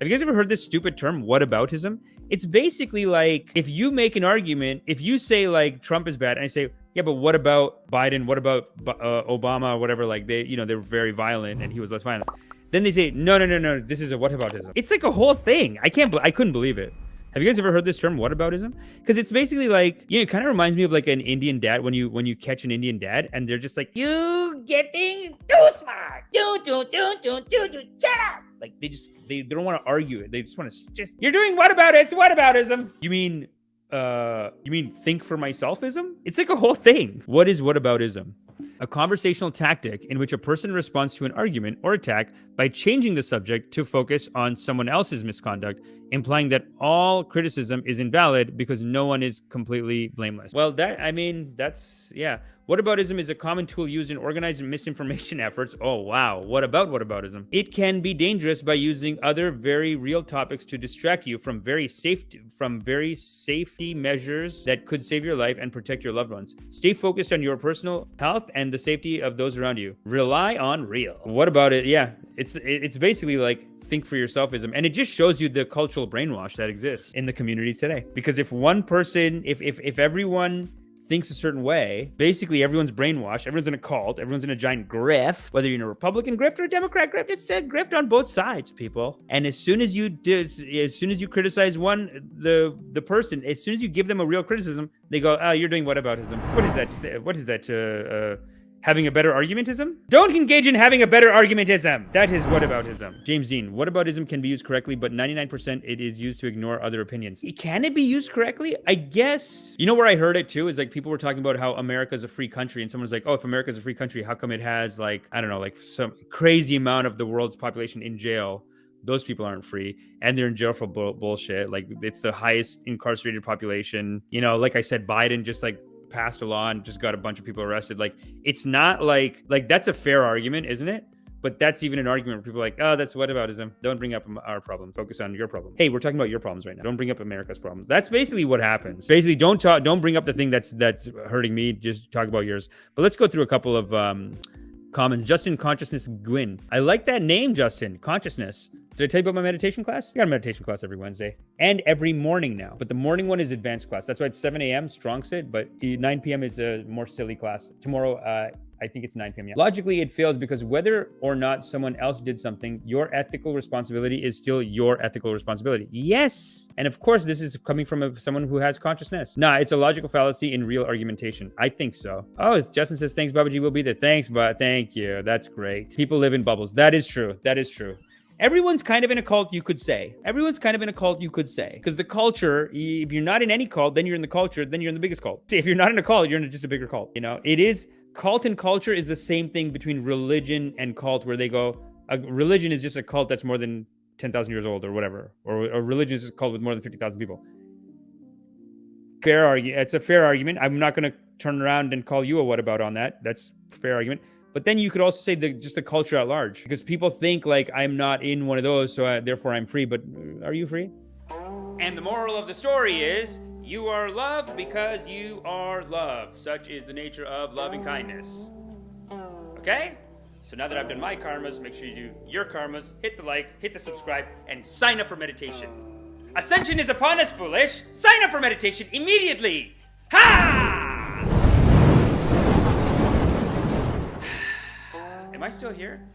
Have you guys ever heard this stupid term, whataboutism? It's basically like, if you make an argument, if you say like Trump is bad, and I say, yeah, but what about Biden? What about Obama or whatever? Like they're very violent and he was less violent. Then they say, no, this is a whataboutism. It's like a whole thing. I couldn't believe it. Have you guys ever heard this term, whataboutism? Because it's basically like, it kind of reminds me of like an Indian dad when you catch an Indian dad and they're just like, you getting too smart. Shut up. Like they don't want to argue it. They just want to you're doing what about it? It's whataboutism. You mean think for myselfism? It's like a whole thing. What is whataboutism? A conversational tactic in which a person responds to an argument or attack by changing the subject to focus on someone else's misconduct, implying that all criticism is invalid because no one is completely blameless. Well, yeah. Whataboutism is a common tool used in organized misinformation efforts. Oh, wow. What about whataboutism? It can be dangerous by using other very real topics to distract you from very safety measures that could save your life and protect your loved ones. Stay focused on your personal health and the safety of those around you. Rely on real. What about it? Yeah, it's basically like think for yourselfism, and it just shows you the cultural brainwash that exists in the community today. Because if one person, if everyone thinks a certain way, basically everyone's brainwashed, everyone's in a cult, everyone's in a giant grift, whether you're in a Republican grift or a Democrat grift, it's a grift on both sides, people. And as soon as you criticize the person, as soon as you give them a real criticism, they go, oh, you're doing whataboutism. What is that? Having a better argumentism? Don't engage in having a better argumentism. That is whataboutism. James Dean, whataboutism can be used correctly, but 99% it is used to ignore other opinions. Can it be used correctly? I guess. You know where I heard it too is like people were talking about how America's a free country, and someone's like, oh, if America's a free country, how come it has like, I don't know, like some crazy amount of the world's population in jail? Those people aren't free, and they're in jail for bullshit. Like it's the highest incarcerated population. Like I said, Biden just like passed a law and just got a bunch of people arrested. Like it's not like that's a fair argument, isn't it? But that's even an argument where people are like, oh, that's whataboutism. Don't bring up our problem. Focus on your problem. Hey, we're talking about your problems right now. Don't bring up America's problems. That's basically what happens. Basically, don't bring up the thing that's hurting me. Just talk about yours. But let's go through a couple of comments. Justin Consciousness Gwyn. I like that name, Justin. Consciousness. Did I tell you about my meditation class? I got a meditation class every Wednesday and every morning now. But the morning one is advanced class. That's why it's 7 a.m. strong sit, but 9 p.m. is a more silly class. Tomorrow, I think it's 9 p.m. Yeah. Logically, it fails because whether or not someone else did something, your ethical responsibility is still your ethical responsibility. Yes. And of course, this is coming from someone who has consciousness. Nah, it's a logical fallacy in real argumentation. I think so. Oh, Justin says, thanks, Babaji, we'll be there. Thanks, but thank you. That's great. People live in bubbles. That is true. That is true. Everyone's kind of in a cult, you could say. Because the culture, if you're not in any cult, then you're in the culture, then you're in the biggest cult. See, if you're not in a cult, you're in just a bigger cult. It is, cult and culture is the same thing between religion and cult, where they go, a religion is just a cult that's more than 10,000 years old or whatever. Or a religion is a cult with more than 50,000 people. It's a fair argument. I'm not going to turn around and call you a whatabout on that. That's a fair argument. But then you could also say just the culture at large, because people think like I'm not in one of those, so therefore I'm free. But are you free? And the moral of the story is you are loved because you are loved. Such is the nature of loving kindness. Okay? So now that I've done my karmas, make sure you do your karmas. Hit the like, hit the subscribe, and sign up for meditation. Ascension is upon us, foolish. Sign up for meditation immediately. Ha! Am I still here?